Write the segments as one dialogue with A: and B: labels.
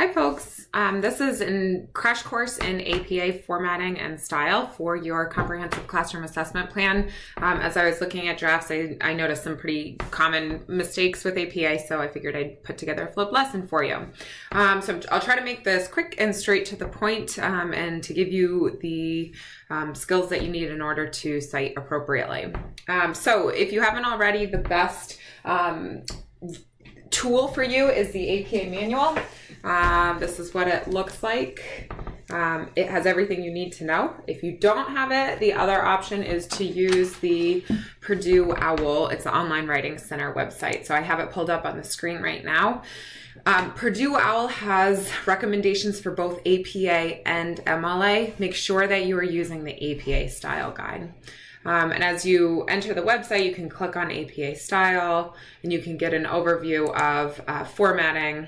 A: Hi folks, this is a crash course in APA formatting and style for your comprehensive classroom assessment plan. As I was looking at drafts, I noticed some pretty common mistakes with APA, so I figured I'd put together a flipped lesson for you. So I'll try to make this quick and straight to the point and to give you the skills that you need in order to cite appropriately. So if you haven't already, the best tool for you is the APA manual. This is what it looks like. It has everything you need to know. If you don't have it, the other option is to use the Purdue OWL. It's the Online Writing Center website. So I have it pulled up on the screen right now. Purdue OWL has recommendations for both APA and MLA. Make sure that you are using the APA style guide. And as you enter the website, you can click on APA style and you can get an overview of formatting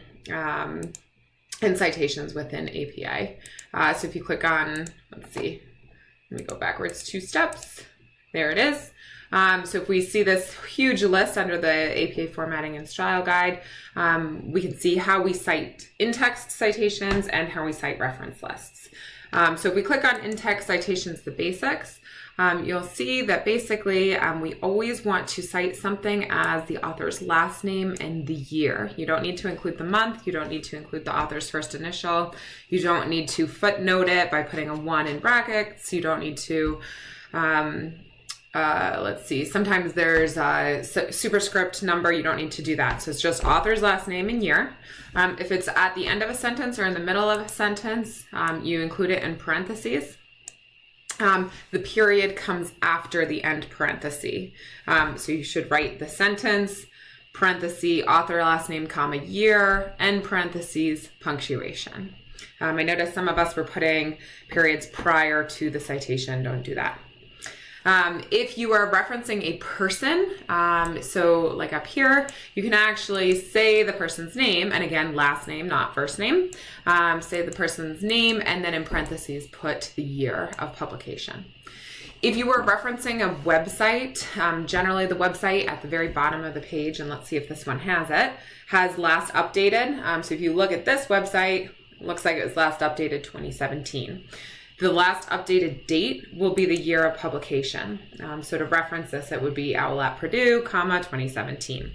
A: and citations within APA. So if you click on, let's see, let me go backwards 2 steps. There it is. So if we see this huge list under the APA formatting and style guide, we can see how we cite in-text citations and how we cite reference lists. So if we click on in-text citations, the basics, you'll see that basically we always want to cite something as the author's last name and the year. You don't need to include the month. You don't need to include the author's first initial. You don't need to footnote it by putting a 1 in brackets. You don't need to, let's see, sometimes there's a superscript number. You don't need to do that. So it's just author's last name and year. If it's at the end of a sentence or in the middle of a sentence, you include it in parentheses. The period comes after the end parenthesis. So you should write the sentence, parenthesis, author last name, comma, year, end parentheses, punctuation. I noticed some of us were putting periods prior to the citation. Don't do that. If you are referencing a person, so like up here, you can actually say the person's name, and again, last name, not first name. Say the person's name, and then in parentheses, put the year of publication. If you were referencing a website, generally the website at the very bottom of the page, and let's see if this one has it, has last updated. So if you look at this website, it looks like it was last updated 2017. The last updated date will be the year of publication. So to reference this, it would be OWL at Purdue, 2017.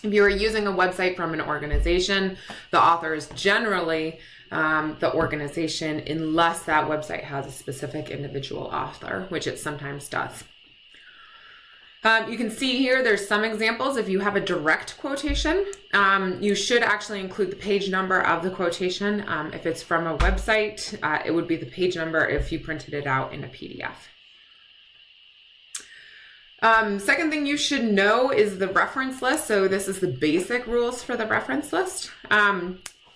A: If you are using a website from an organization, the author is generally the organization unless that website has a specific individual author, which it sometimes does. You can see here, there's some examples. If you have a direct quotation, you should actually include the page number of the quotation. If it's from a website, it would be the page number if you printed it out in a PDF. Second thing you should know is the reference list. So this is the basic rules for the reference list.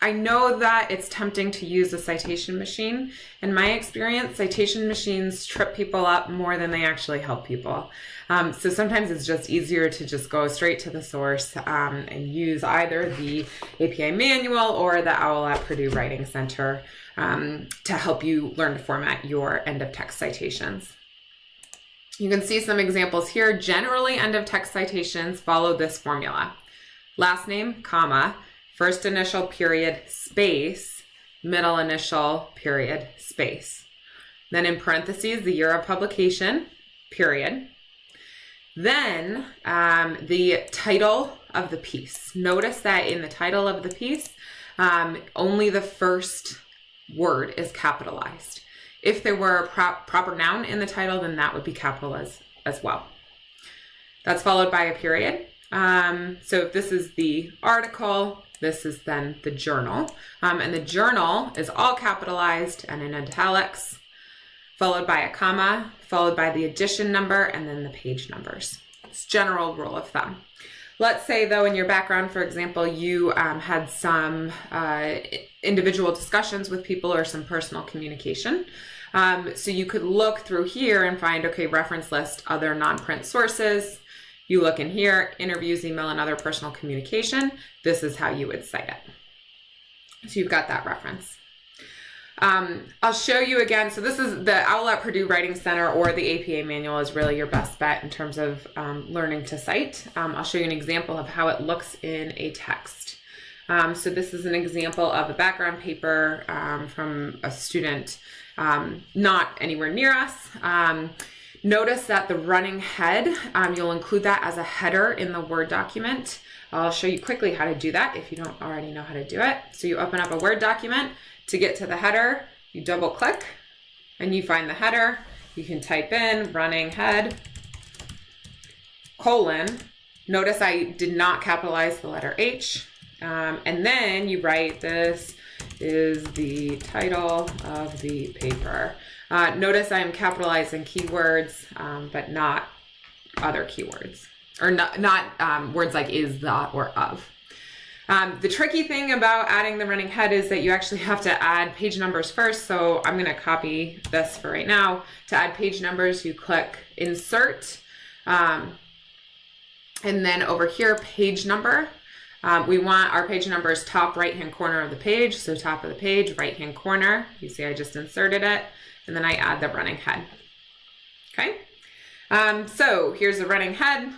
A: I know that it's tempting to use a citation machine. In my experience, citation machines trip people up more than they actually help people. So sometimes it's just easier to just go straight to the source and use either the APA manual or the OWL at Purdue Writing Center to help you learn to format your end of text citations. You can see some examples here. Generally, end of text citations follow this formula. Last name, comma, first initial, period, space, middle initial, period, space. Then in parentheses, the year of publication, period. Then the title of the piece. Notice that in the title of the piece, only the first word is capitalized. If there were a proper noun in the title, then that would be capitalized as well. That's followed by a period. So if this is the article, this is then the journal. And the journal is all capitalized and in italics, followed by a comma, followed by the edition number, and then the page numbers. It's general rule of thumb. Let's say, though, in your background, for example, you had some individual discussions with people or some personal communication. So you could look through here and find, okay, reference list, other non-print sources. You look in here, interviews, email, and other personal communication. This is how you would cite it. So you've got that reference. I'll show you again. So this is the OWL at Purdue Writing Center, or the APA manual is really your best bet in terms of learning to cite. I'll show you an example of how it looks in a text. So this is an example of a background paper from a student not anywhere near us. Notice that the running head, you'll include that as a header in the Word document. I'll show you quickly how to do that if you don't already know how to do it. So you open up a Word document. To get to the header, you double click and you find the header. You can type in running head, colon. Notice I did not capitalize the letter H. And then you write, this is the title of the paper. Notice I'm capitalizing keywords, but not other keywords, or not words like is, the, or of. The tricky thing about adding the running head is that you actually have to add page numbers first. So I'm going to copy this for right now. To add page numbers, you click insert, and then over here, page number. We want our page numbers top right-hand corner of the page. So top of the page, right-hand corner. You see I just inserted it, and then I add the running head. Okay. So here's the running head.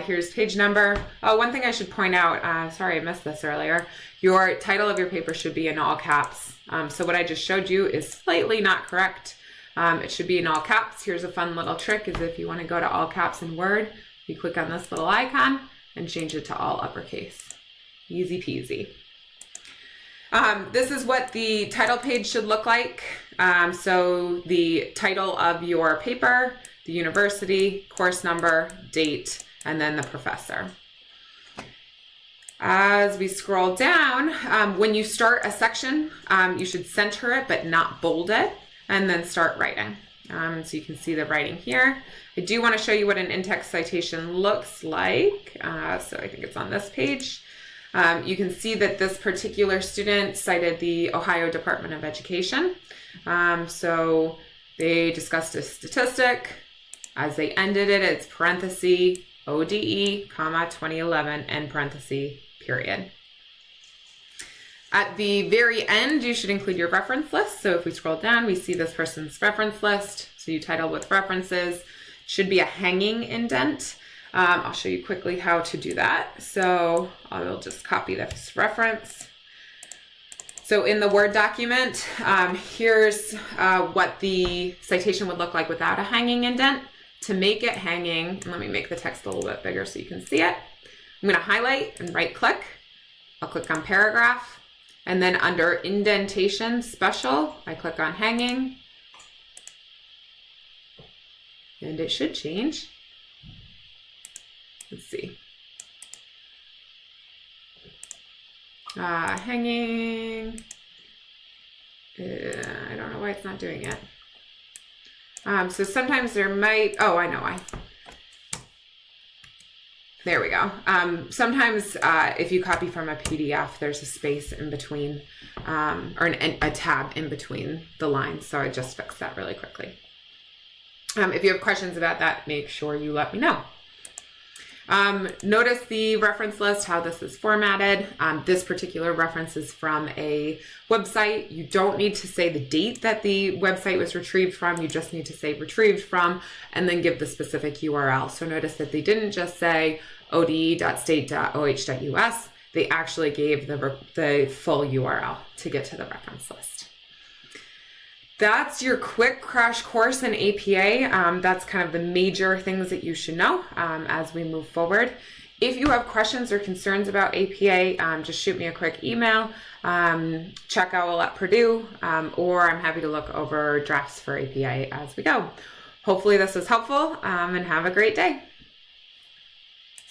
A: Here's page number. Oh, one thing I should point out, sorry I missed this earlier. Your title of your paper should be in all caps. So what I just showed you is slightly not correct. It should be in all caps. Here's a fun little trick, is if you want to go to all caps in Word, you click on this little icon and change it to all uppercase. Easy peasy. This is what the title page should look like. So the title of your paper, the university, course number, date, and then the professor. As we scroll down, when you start a section, you should center it but not bold it, and then start writing. So you can see the writing here. I do want to show you what an in-text citation looks like. So I think it's on this page. You can see that this particular student cited the Ohio Department of Education. So they discussed a statistic. As they ended it, it's parenthesis, ODE, comma, 2011, end parenthesis, period. At the very end, you should include your reference list. So if we scroll down, we see this person's reference list. So you title with references. Should be a hanging indent. I'll show you quickly how to do that. So I will just copy this reference. So in the Word document, here's what the citation would look like without a hanging indent. To make it hanging, let me make the text a little bit bigger so you can see it. I'm going to highlight and right click. I'll click on paragraph. And then under indentation special, I click on hanging. And it should change. Let's see. Hanging. I don't know why it's not doing it. So sometimes there might, oh, I know why. There we go. Sometimes if you copy from a PDF, there's a space in between, or a tab in between the lines. So I just fixed that really quickly. If you have questions about that, make sure you let me know. Notice the reference list, how this is formatted. This particular reference is from a website. You don't need to say the date that the website was retrieved from. You just need to say retrieved from and then give the specific URL. So notice that they didn't just say ode.state.oh.us. They actually gave the full URL to get to the reference list. That's your quick crash course in APA. That's kind of the major things that you should know as we move forward. If you have questions or concerns about APA, just shoot me a quick email, check Owl at Purdue, or I'm happy to look over drafts for APA as we go. Hopefully this was helpful, and have a great day.